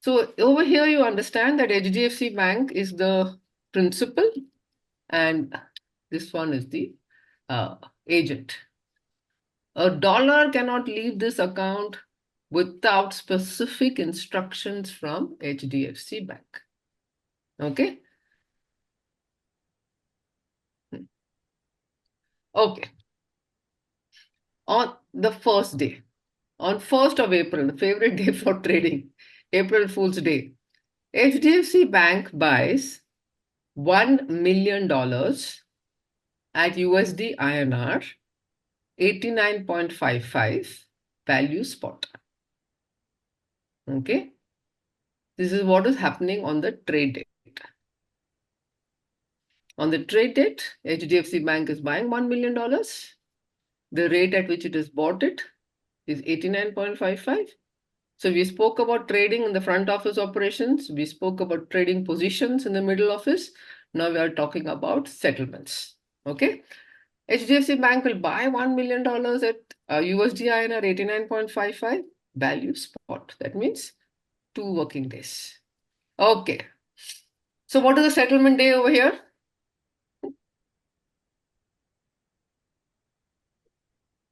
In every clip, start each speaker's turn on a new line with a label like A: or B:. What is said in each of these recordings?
A: So over here, you understand that HDFC Bank is the principal and this one is the agent. A dollar cannot leave this account without specific instructions from HDFC Bank. Okay? Okay. On the first day, on 1st of April, the favorite day for trading, April Fool's Day, HDFC Bank buys $1 million at USD INR 89.55 value spot. Okay? This is what is happening on the trade date. On the trade date, HDFC Bank is buying $1 million. The rate at which it is bought it is 89.55. So we spoke about trading in the front office operations. We spoke about trading positions in the middle office. Now we are talking about settlements. Okay. HDFC Bank will buy $1 million at USD INR 89.55 value spot. That means 2 working days. Okay. So what is the settlement day over here?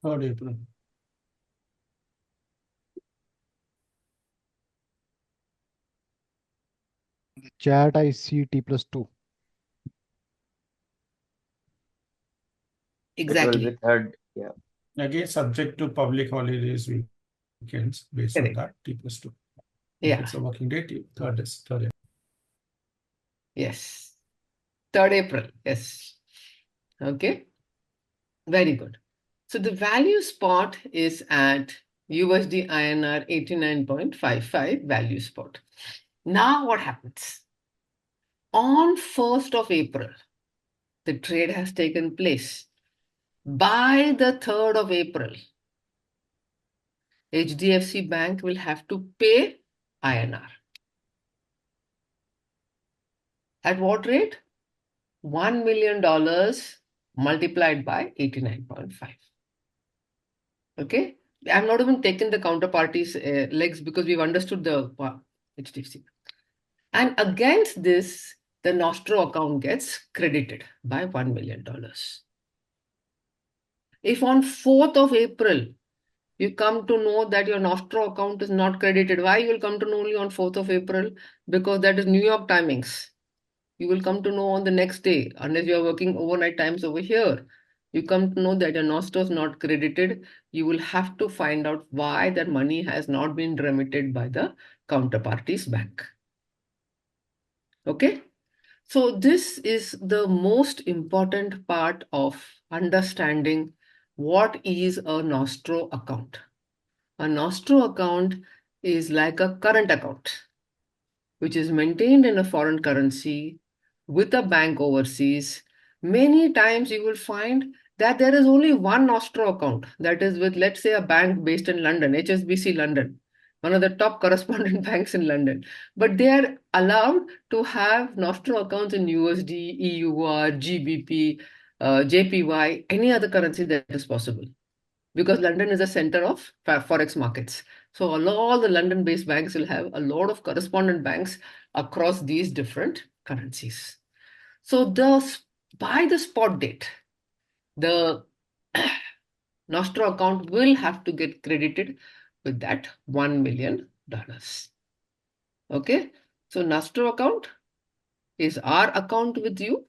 B: April.
C: Chat, I see T+2.
A: Exactly.
D: It will be third. Yeah.
B: Again, subject to public holidays, weekends, based
A: Correct.
B: on that, T+2.
A: Yeah.
B: If it's a working day, third is third.
A: Yes. 3rd April. Yes. Okay. Very good. So the value spot is at USD INR 89.55 value spot. Now what happens? On 1st of April, the trade has taken place. By the 3rd of April, HDFC Bank will have to pay INR. At what rate? $1 million multiplied by 89.5. Okay? I'm not even taking the counterparty's legs because we've understood the HDFC. And against this, the Nostro account gets credited by $1 million. If on 4th of April, you come to know that your Nostro account is not credited, why you will come to know only on 4th of April? Because that is New York timings. You will come to know on the next day, unless you are working overnight times over here. You come to know that your Nostro is not credited. You will have to find out why that money has not been remitted by the counterparty's bank. Okay? So this is the most important part of understanding what is a Nostro account. A Nostro account is like a current account, which is maintained in a foreign currency with a bank overseas. Many times you will find that there is only one Nostro account, that is with, let's say, a bank based in London, HSBC London, one of the top correspondent banks in London. But they are allowed to have Nostro accounts in USD, EUR, GBP, JPY, any other currency that is possible. Because London is a center of Forex markets. So all the London-based banks will have a lot of correspondent banks across these different currencies. So by the spot date, the Nostro account will have to get credited with that $1 million. Okay, so Nostro account is our account with you.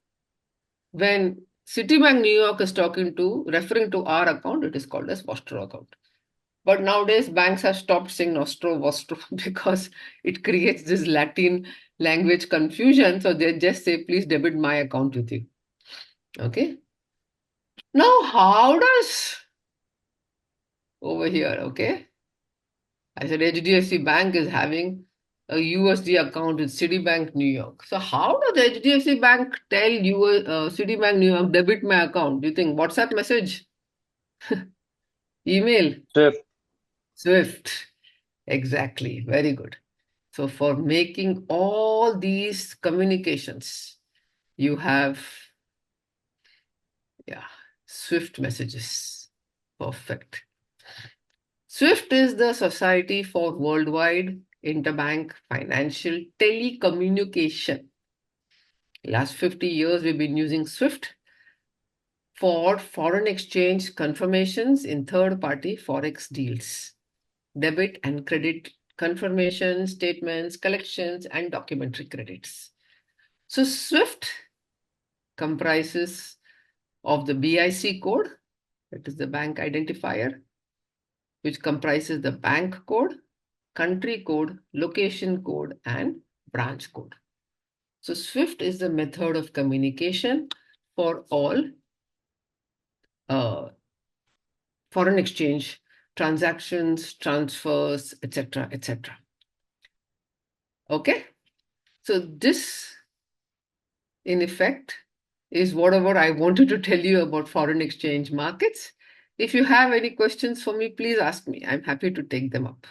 A: When Citibank New York is referring to our account, it is called as Vostro account. But nowadays, banks have stopped saying Nostro, Vostro because it creates this Latin language confusion. So they just say, please debit my account with you. Okay. Now, how does over here, okay? I said HDFC Bank is having a USD account with Citibank New York. So how does HDFC Bank tell you, Citibank New York, debit my account? Do you think WhatsApp message? Email?
D: Swift.
A: Swift. Exactly. Very good. So for making all these communications, you have, Swift messages. Perfect. Swift is the Society for Worldwide interbank financial telecommunication. Last 50 years, we've been using SWIFT for foreign exchange confirmations in third-party Forex deals, debit and credit confirmation statements, collections, and documentary credits. So SWIFT comprises of the BIC code, that is the bank identifier, which comprises the bank code, country code, location code, and branch code. So SWIFT is the method of communication for all foreign exchange transactions, transfers, etc., etc. Okay, so this, in effect, is whatever I wanted to tell you about foreign exchange markets. If you have any questions for me, please ask me. I'm happy to take them up.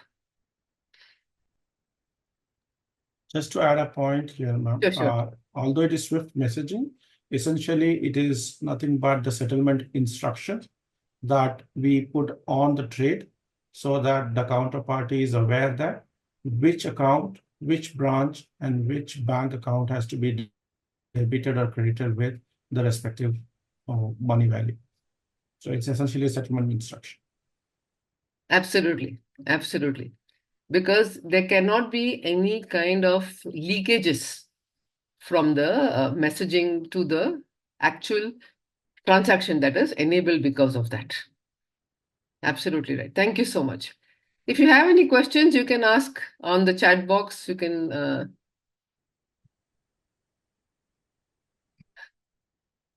B: Just to add a point here, ma'am.
A: Sure.
B: Although it is SWIFT messaging, essentially it is nothing but the settlement instruction that we put on the trade so that the counterparty is aware that which account, which branch, and which bank account has to be debited or credited with the respective money value. So it's essentially a settlement instruction.
A: Absolutely. Absolutely. Because there cannot be any kind of leakages from the messaging to the actual transaction that is enabled because of that. Absolutely right. Thank you so much. If you have any questions, you can ask on the chat box. You can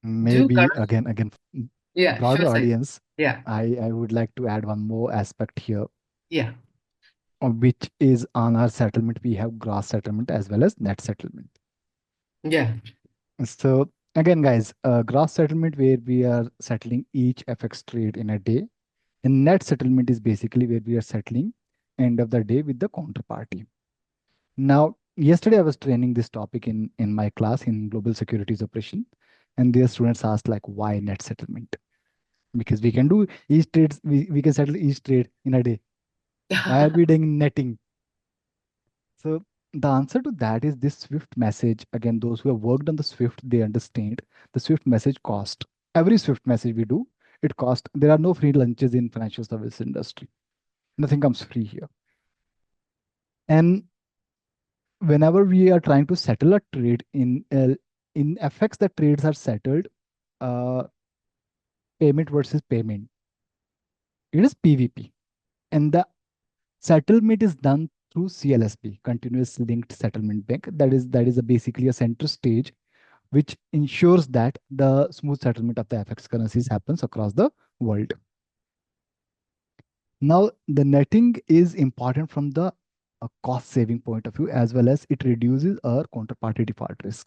C: Maybe again,
A: Yeah,
C: broader
A: sure, sir.
C: audience,
A: Yeah,
C: I would like to add one more aspect here,
A: yeah.
C: which is on our settlement. We have gross settlement as well as net settlement.
A: Yeah.
C: So again, guys, gross settlement where we are settling each FX trade in a day, and net settlement is basically where we are settling end of the day with the counterparty. Now, yesterday I was training this topic in my class in global securities operation, and their students asked like, why net settlement? Because we can do each trades, we can settle each trade in a day. Why are we doing netting? So the answer to that is this Swift message. Again, those who have worked on the Swift, they understand the Swift message cost. Every Swift message we do, it cost. There are no free lunches in financial service industry. Nothing comes free here. And whenever we are trying to settle a trade in FX, the trades are settled uh, payment versus payment. It is PVP, and the settlement is done through CLSB, Continuous Linked Settlement Bank. That is basically a center stage which ensures that the smooth settlement of the FX currencies happens across the world. Now, the netting is important from the cost saving point of view, as well as it reduces our counterparty default risk.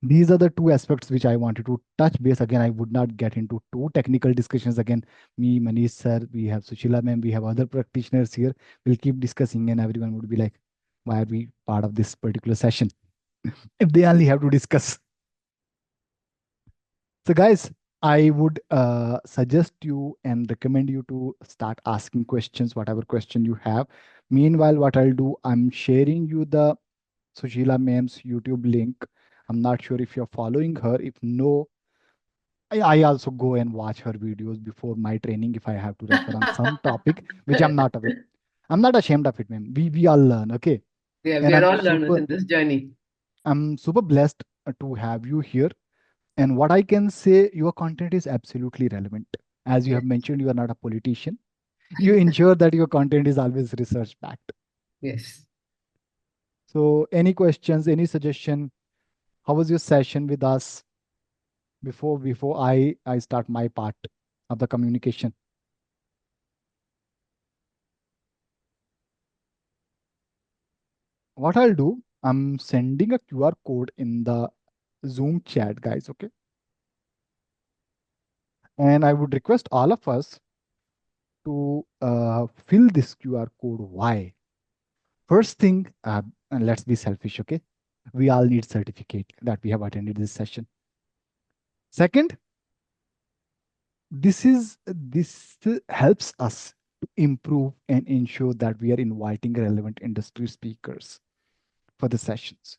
C: These are the two aspects which I wanted to touch base. Again, I would not get into too technical discussions. Again, me, Manish sir, we have Sushila ma'am, we have other practitioners here. We'll keep discussing, and everyone would be like, why are we part of this particular session? If they only have to discuss. So guys, I would suggest you and recommend you to start asking questions, whatever question you have. Meanwhile, what I'll do, I'm sharing you the Sushila ma'am's YouTube link. I'm not sure if you're following her. If no, I also go and watch her videos before my training if I have to refer on some topic which I'm not aware. I'm not ashamed of it, ma'am. We all learn, okay?
A: Yeah, we
C: And
A: are all learners in this journey.
C: I'm super blessed to have you here. And what I can say, your content is absolutely relevant. As you
A: Yes.
C: have mentioned, you are not a politician. You ensure that your content is always research backed.
A: Yes.
C: So, any questions, any suggestion? How was your session with us before I start my part of the communication? What I'll do, I'm sending a QR code in the Zoom chat, guys. Okay. And I would request all of us to fill this QR code. Why? First thing, and let's be selfish, okay? We all need certificate that we have attended this session. Second, this helps us to improve and ensure that we are inviting relevant industry speakers for the sessions.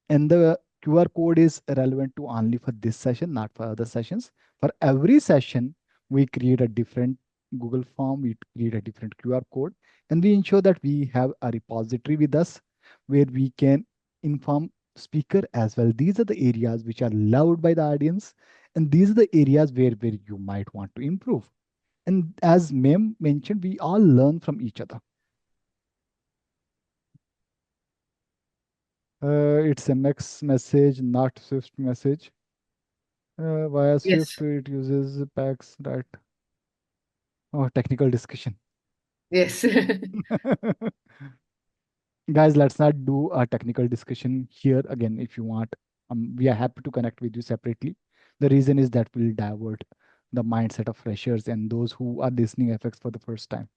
C: And the QR code is relevant to only for this session, not for other sessions. For every session, we create a different Google form, we create a different QR code, and we ensure that we have a repository with us where we can inform speaker as well. These are the areas which are loved by the audience, and these are the areas where you might want to improve. And as Mem mentioned, we all learn from each other. It's a MX message, not Swift message. Via
A: Yes,
C: Swift, it uses packs that. Oh, technical discussion.
A: yes.
C: Guys, let's not do a technical discussion here again. If you want, we are happy to connect with you separately. The reason is that will divert the mindset of freshers and those who are listening FX for the first time.